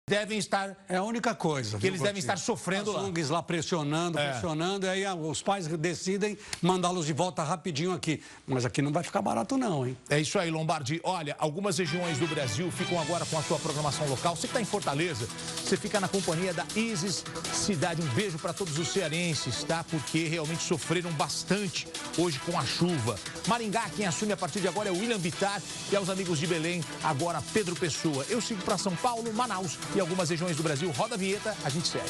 Devem estar... É a única coisa. Que eles devem estar sofrendo lá. As ONGs lá pressionando, pressionando, e aí os pais decidem mandá-los de volta rapidinho aqui. Mas aqui não vai ficar barato não, hein? É isso aí, Lombardi. Olha, algumas regiões do Brasil ficam agora com a sua programação local. Você que está em Fortaleza, você fica na companhia da Isis Cidade. Um beijo para todos os cearenses, tá? Porque realmente sofreram bastante hoje com a chuva. Maringá, quem assume a partir de agora é o William Bittar e aos amigos de Belém, agora Pedro Pessoa. Eu sigo para São Paulo, Manaus e algumas regiões do Brasil. Roda a vinheta, a gente segue.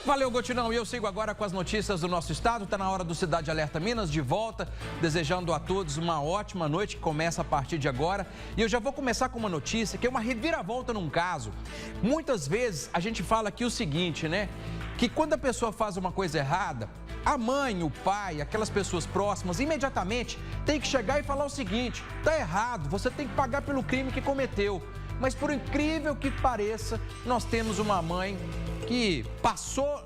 Valeu, Gotinão. E eu sigo agora com as notícias do nosso estado. Está na hora do Cidade Alerta Minas, de volta, desejando a todos uma ótima noite que começa a partir de agora. E eu já vou começar com uma notícia que é uma reviravolta num caso. Muitas vezes a gente fala aqui o seguinte, né? Que quando a pessoa faz uma coisa errada, a mãe, o pai, aquelas pessoas próximas, imediatamente tem que chegar e falar o seguinte: tá errado, você tem que pagar pelo crime que cometeu. Mas por incrível que pareça, nós temos uma mãe que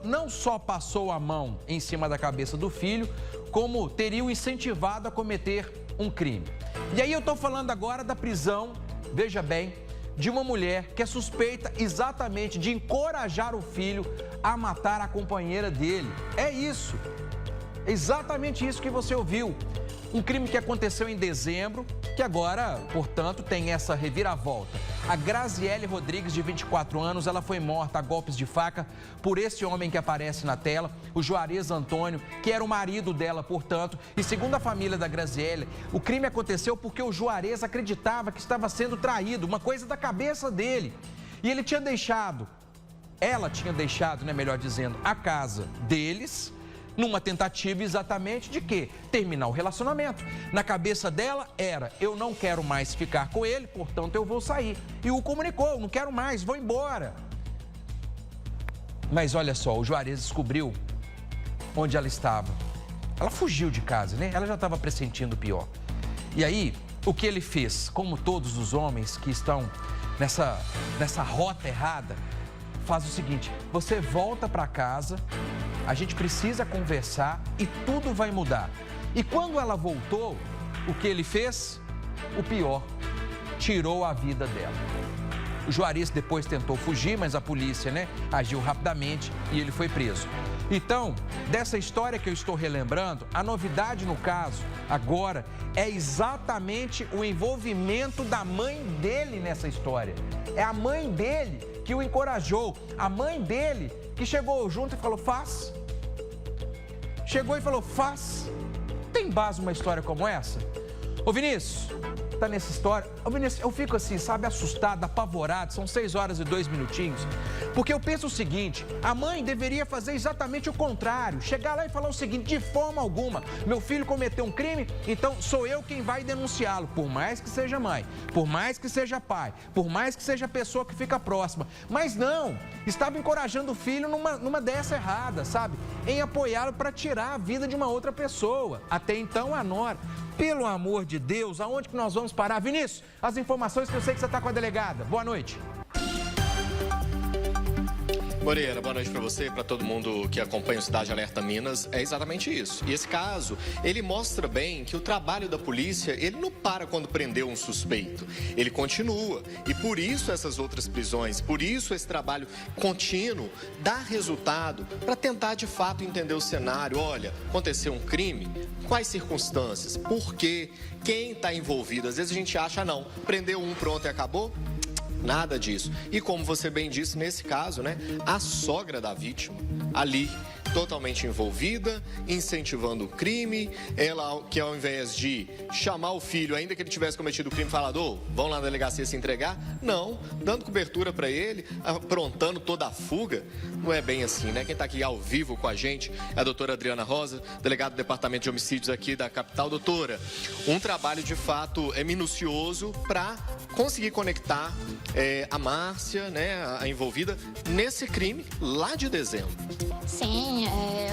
não só passou a mão em cima da cabeça do filho, como teria o incentivado a cometer um crime. E aí eu estou falando agora da prisão, veja bem, de uma mulher que é suspeita exatamente de encorajar o filho a matar a companheira dele. É isso, exatamente isso que você ouviu. Um crime que aconteceu em dezembro, que agora, portanto, tem essa reviravolta. A Graziele Rodrigues, de 24 anos, ela foi morta a golpes de faca por esse homem que aparece na tela, o Juarez Antônio, que era o marido dela, portanto. E segundo a família da Graziele, o crime aconteceu porque o Juarez acreditava que estava sendo traído, uma coisa da cabeça dele. E ele tinha deixado, ela tinha deixado, né, melhor dizendo, a casa deles, numa tentativa exatamente de quê? Terminar o relacionamento. Na cabeça dela era: eu não quero mais ficar com ele, portanto eu vou sair. E o comunicou: não quero mais, vou embora. Mas olha só, o Juarez descobriu onde ela estava. Ela fugiu de casa, né? Ela já estava pressentindo o pior. E aí, o que ele fez? Como todos os homens que estão nessa rota errada, faz o seguinte: você volta para casa, a gente precisa conversar e tudo vai mudar. E quando ela voltou, o que ele fez? O pior, tirou a vida dela. O Juarez depois tentou fugir, mas a polícia, né, agiu rapidamente e ele foi preso. Então, dessa história que eu estou relembrando, a novidade no caso agora é exatamente o envolvimento da mãe dele nessa história. É a mãe dele que o encorajou, a mãe dele que chegou junto e falou: faz. Chegou e falou: faz. Tem base uma história como essa? Ô Vinícius, tá nessa história? Ô Vinícius, eu fico assim, sabe, assustado, apavorado, são 6 horas e 2 minutinhos, porque eu penso o seguinte: a mãe deveria fazer exatamente o contrário, chegar lá e falar o seguinte: de forma alguma, meu filho cometeu um crime, então sou eu quem vai denunciá-lo, por mais que seja mãe, por mais que seja pai, por mais que seja pessoa que fica próxima. Mas não, estava encorajando o filho numa dessa errada, sabe, em apoiá-lo para tirar a vida de uma outra pessoa, até então a nora. Pelo amor de Deus, aonde que nós vamos parar? Vinícius, as informações que eu sei que você está com a delegada. Boa noite. Moreira, boa noite para você e para todo mundo que acompanha o Cidade Alerta Minas. É exatamente isso. E esse caso, ele mostra bem que o trabalho da polícia, ele não para quando prendeu um suspeito. Ele continua. E por isso essas outras prisões, por isso esse trabalho contínuo dá resultado para tentar de fato entender o cenário. Olha, aconteceu um crime? Quais circunstâncias? Por quê? Quem está envolvido? Às vezes a gente acha: não, prendeu um, pronto e acabou. Nada disso. E como você bem disse, nesse caso, né, a sogra da vítima ali, totalmente envolvida, incentivando o crime. Ela que ao invés de chamar o filho, ainda que ele tivesse cometido o crime, falador, vão lá na delegacia se entregar, não, dando cobertura para ele, aprontando toda a fuga. Não é bem assim, né? Quem está aqui ao vivo com a gente é a doutora Adriana Rosa, delegada do Departamento de Homicídios aqui da capital. Doutora, um trabalho de fato minucioso para conseguir conectar a Márcia, né, a envolvida, nesse crime lá de dezembro. Sim,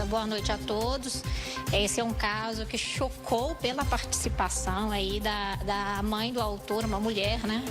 boa noite a todos. Esse é um caso que chocou pela participação aí da mãe do autor, uma mulher, né?